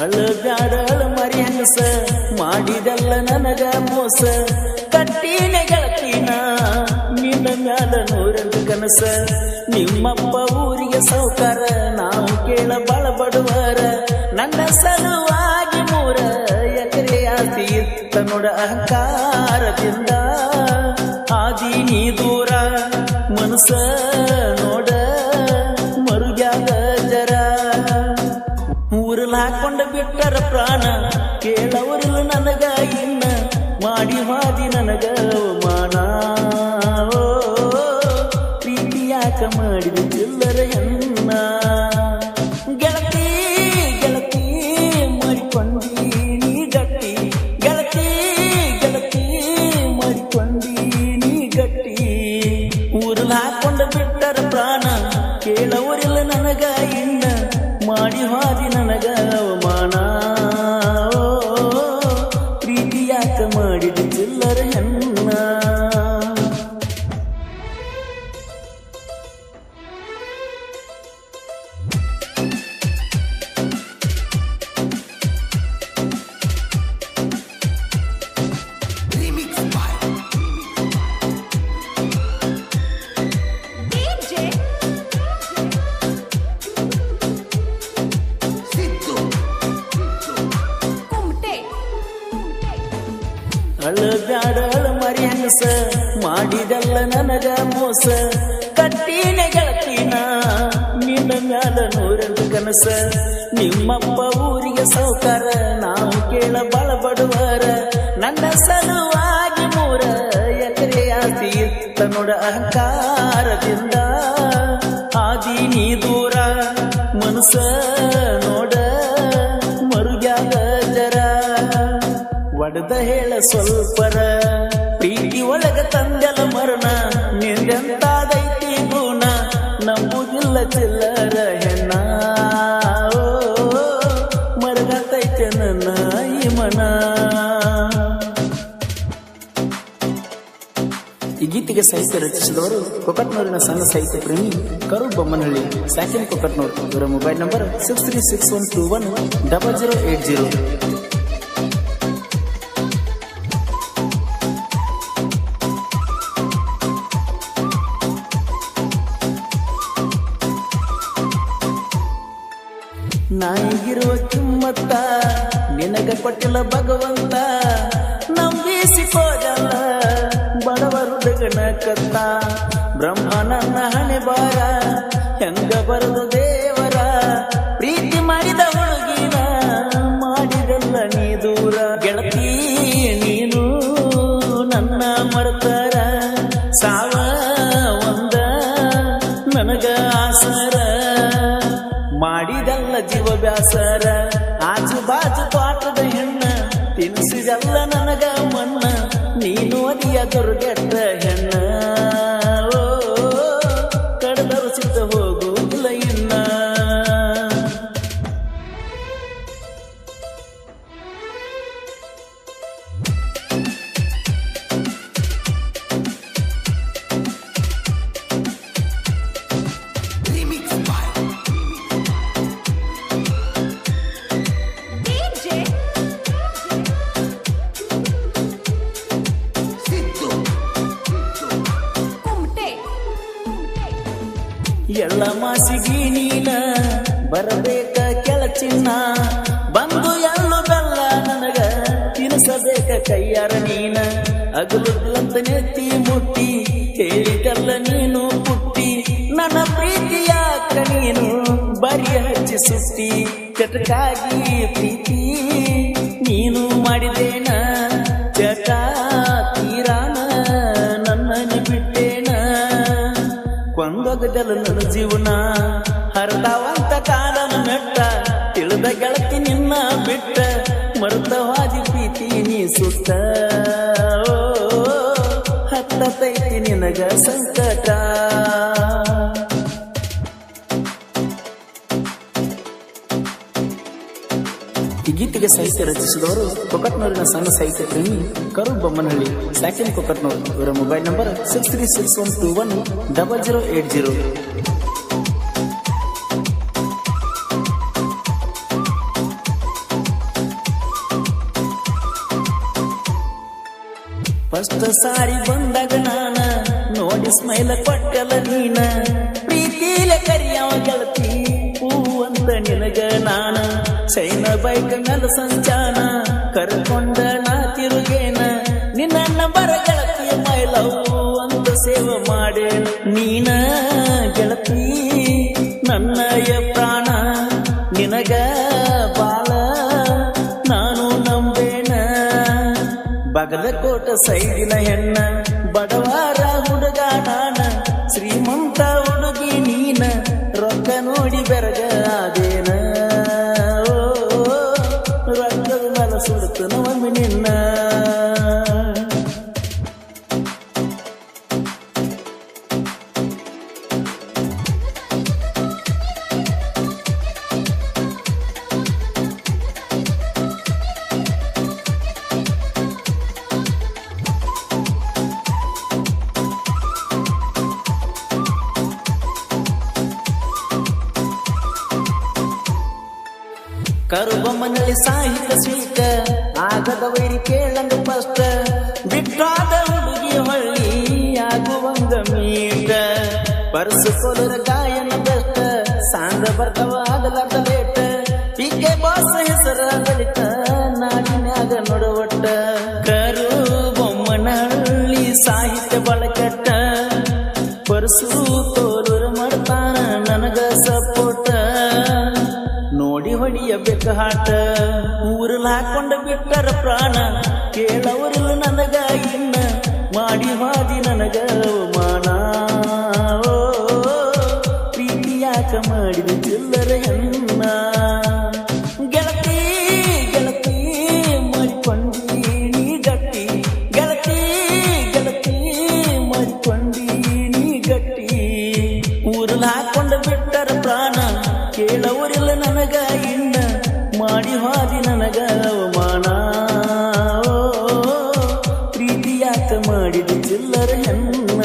ಅಳಬ್ಯಾಡ ಮರಿ ಹಂಗಸ ಮಾಡಿದಲ್ಲ ನನಗ ಮೋಸ ಕಟ್ಟಿನ ಗೆಳತಿನ ನಿನ್ನ ಮ್ಯಾಲ ನೂರೆಂಟು ಕನಸ ನಿಮ್ಮಪ್ಪ ಊರಿಗೆ ಸೌಕಾರ ನಾವು ಕೇಳ ಬಾಳ ಬಡವರ ನನ್ನ ಸಲುವಾಗಿ 3 ಎಕರೆ ಆಸ್ತಿ ಇತ್ತ ನೋಡ ಅಹಂಕಾರದಿಂದ ಆದಿ ನೀ ದೂರ ಮನಸ ನೋಡ ಮರುಗ್ಯಾಗ ಜರ ಊರಲ್ ಹಾಕೊಂಡ ಬಿಟ್ಟರ ಪ್ರಾಣ ಕೇಳವರಿಲ್ಲ ನನಗ ಇನ್ನ ಮಾಡಿ ಹಾದಿ ನನಗ ಅವಮಾನ ಪ್ರೀತಿ ಯಾಕ ಮಾಡಿದ ಚಿಲ್ಲರ ಎನ್ನ ಗೆಳತಿ ಗೆಳತಿ ಮಾಡಿಕೊಂಡಿ ನೀ ಗಟ್ಟಿ ಗೆಳತಿ ಗೆಳತಿ ಮಾಡಿಕೊಂಡಿ ನೀ ಗಟ್ಟಿ ಊರಲ್ ಹಾಕೊಂಡ ಬಿಟ್ಟರ ಪ್ರಾಣ ಕೇಳವರಿಲ್ಲ ನನಗ ಇನ್ನ ಮಾಡಿ ಹಾದಿ ನನಗ ಅವಮಾನ ಪ್ರೀತಿ ಯಾಕ ಮಾಡಿದ ಚಿಲ್ಲರ ಹೆಣ್ಣ ಅಳಬ್ಯಾಡ ಮರಿ ಹಂಗಸ ಮಾಡಿದಲ್ಲ ನನಗ ಮೋಸ ಕಟ್ಟಿನ ಗೆಳತಿನ ನಿನ್ನ ಮ್ಯಾಲ ನೂರೆಂಟು ಕನಸ ನಿಮ್ಮಪ್ಪ ಊರಿಗೆ ಸೌಕಾರ ನಾವು ಕೇಳ ಬಾಳ ಬಡವರ ನನ್ನ ಸಲುವಾಗಿ 3 ಎಕರೆ ಆಸ್ತಿ ಇತ್ತ ನೋಡ ಅಹಂಕಾರದಿಂದ ಆದಿ ನೀ ದೂರ ಮನಸ ನೋಡ ಮರುಗ್ಯಾಗ ಜರ ಒಡೆದ ಹೇಳ ಸ್ವಲ್ಪರ ಪ್ರೀತಿ ಒಳಗ ತಂದೆಲ ಮರಣ ನಿಂದೆಂತಾದೈತಿ ಗುಣ ನಂಬುದಿಲ್ಲ ಚಿಲ್ಲರ ಹೆಣ್ಣ ಮರಗತೈತೆ ನನ್ನ ಈ ಮನ ಈ ಗೀತೆಗೆ ಸಾಹಿತ್ಯ ರಚಿಸಿದವರು ಕೊಕಟ್ನೂರಿನ ಸಣ್ಣ ಸಾಹಿತ್ಯ ಪ್ರೇಮಿ ಕರು ಬೊಮ್ಮನಹಳ್ಳಿ ಸ್ಯಾಕಿನ್ ಕೊಕಟ್ನೂರ್. ಇವರ ಮೊಬೈಲ್ ನಂಬರ್ 6361210080. ನಾಯಿಗಿರುವ ಕಿಮ್ಮತ್ತ ನಿನಗ ಕೊಟ್ಟಿಲ್ಲ ಭಗವಂತ ನಂಬಿಸಿಕೋದಲ್ಲ ಬಡವರು ಹುಡುಗನ ಕತ್ತ ಬ್ರಹ್ಮ ನನ್ನ ಹಣೆ ಬಾರ ಹೆಂಗ ಬರದು ದೇವರ ಪ್ರೀತಿ ಮಾಡಿದ ಹುಡುಗಿನ ಮಾಡಿದಲ್ಲ ನೀ ದೂರ ಗೆಳತಿ ನೀನು ನನ್ನ ಮರ್ತಾರ ಸಾವ ಒಂದ ನನಗ ಆಸರ ಮಾಡಿದಲ್ಲ ಜೀವ ಬ್ಯಾಸರ ಆಜು ಬಾಜು ಪಾಠದ ಹೆಣ್ಣ ತಿನ್ಸಿದಲ್ಲ ನನಗ ಮಣ್ಣ ನೀನು ಅದಿಯ ದುರ್ಗೆಟ್ಟ ಹೆಣ್ಣ ಕಡದರು ಸಿದ್ಧ ಹೋಗುವುದಿಲ್ಲ ಇನ್ನ ಎಲ್ಲ ಮಾಸಿಗಿ ನೀನ ಬರಬೇಕ ಕೆಳಚಿನ್ನ ಬಂದು ಎಲ್ಲು ಬೆಲ್ಲ ನನಗ ತಿನ್ಸಬೇಕ ಕೈಯಾರ ನೀನ ಅಗಲುದ್ಲಂತ ನೆತ್ತಿ ಮುಟ್ಟಿ ಹೇಳಿದಲ್ಲ ನೀನು ಪುಟ್ಟಿ ನನ್ನ ಪ್ರೀತಿಯಾಕ ನೀನು ಬರಿ ಹಚ್ಚಿ ಸುಟ್ಟಿ ಚಟಕಾಗಿ ಪ್ರೀತಿ ನೀನು ಮಾಡಿದೇನ ಚಟ ತೀರಾನ ನನ್ನ ಬಿಟ್ಟೇನ ಕೊಂದೊಗದಲ್ಲ ನನ್ನ ಜೀವನ ಹರದಾವಂತ ಕಾಲನ ಮೆಟ್ಟ ತಿಳಿದ ಗೆಳತಿ ನಿನ್ನ ಬಿಟ್ಟ ಮರ್ತವಾದಿ ಪ್ರೀತಿ ನೀ ಸುತ್ತ ಹತ್ತತೈತಿ ನಿನಗ ಸಂಕಟ ಈ ಗೀತೆಗೆ ಸಾಹಿತ್ಯ ರಚಿಸಿದವರು ಕೊಕಟ್ನೂರಿನ ಸಣ್ಣ ಸಾಹಿತ್ಯ ಪ್ರೇಮಿ ಕರು ಬೊಮ್ಮನಹಳ್ಳಿ ಸ್ಯಾಕಿನ್ ಕೊಕಟ್ನೂರ್. ಇವರ ಮೊಬೈಲ್ ನಂಬರ್ 6361210080. ಫಸ್ಟ್ ಸಾರಿ ಬಂದಾಗ ನಾನ ನೋಡಿ ಸ್ಮೈಲ ಕೊಟ್ಟಲ ನೀನ ಪ್ರೀತಿಲ ಕರಿಯವ ಗೆಳತಿ ಹೂ ಅಂತ ನಿನಗ ನಾನ ಚೈನ ಬೈಕ್ ಮೇಲೆ ಸಂಚಾನ ಕರ್ಕೊಂಡ ನಾ ತಿರುಗೇನ ನಿನ್ನ ನಂಬರ ಗೆಳತಿ ಮೈ ಲವ್ ಅಂತ ಸೇವೆ ಮಾಡೆ ನೀನ ಗೆಳತಿ ನನ್ನಯ ಪ್ರಾಣ ನಿನಗ ಬಾಳ ನಾನು ನಂಬೇನ ಬಗಲಕೋಟ ಸೈಡಿನ ಹೆಣ್ಣ ಬಡವಾರ ಹುಡುಗ ನಾನ ಶ್ರೀಮಂತ ಹುಡುಗಿ ನೀನ ರೊಕ್ಕ ನೋಡಿ ಬೆರಗ ಆದೇನ ರೊಕ್ಕದ ಮೇಲೆ ಸುಡುತ್ತನ ಒಮ್ಮೆ ನಿನ್ನ ಕರುಬಮ್ಮನಲ್ಲಿ ಸಾಹಿತ್ಯ ಸ್ವೀಟ ಆಗದ ವೈರಿ ಕೇಳಂಗ ಫಸ್ಟ್ ಬಿಟ್ಟಾದ ಹುಡುಗಿ ಹೊಳ್ಳಿ ಆಗುವಂಗ ಮೀಟ ಪರ್ಸು ಕೊಲರ ಗಾಯನ ಬೆಸ್ಟ್ ಸಾಂಗ ಬರ್ತಾವ ಆಗಲಾರ್ದ ಲೇಟ ಪಿಕೆ ಬಾಸ್ ಹೆಸರ ಬಳಿತ ನಾಡಿನ್ಯಾಗ ನೋಡವಟ್ಟ ಕರುಬೊಮ್ಮನಹಳ್ಳಿ ಸಾಹಿತ್ಯ ಬಳಕಟ್ಟ ಪರ್ಸು ತೋಲೂರ ಮಾಡ್ತಾನ ನನಗ ಸಪೋಟ ನೋಡಿ ಹೊಡಿಯಬೇಕ ಹಾಟ ಊರಲ್ಲಿ ಹಾಕೊಂಡ ಬಿಟ್ಟರ ಪ್ರಾಣ ಕೇಳವರಿಲ್ಲ ನನಗ ಇನ್ನ ಮಾಡಿ ಹಾದಿ ನನಗ ಅವಮಾನ ಪ್ರೀತಿ ಯಾಕ ಮಾಡಿದ ಚಿಲ್ಲರ ಹೆಣ್ಣ ಗೆಳತಿ ಗೆಳತಿ ಮಾಡಿಕೊಂಡಿ ನೀ ಗಟ್ಟಿ ಗೆಳತಿ ಗೆಳತಿ ಮಾಡಿಕೊಂಡಿ ನೀ ಗಟ್ಟಿ ಊರಲ್ಲಿ ಹಾಕೊಂಡ ಬಿಟ್ಟರ ಪ್ರಾಣ ಕೇಳವರಿಲ್ಲ ನನಗ ಇನ್ನ ಮಾಡಿ ಹಾದಿ ನನಗ ಅವಮಾನ ಪ್ರೀತಿ ಯಾಕ ಮಾಡಿದ ಚಿಲ್ಲರ ಹೆಣ್ಣ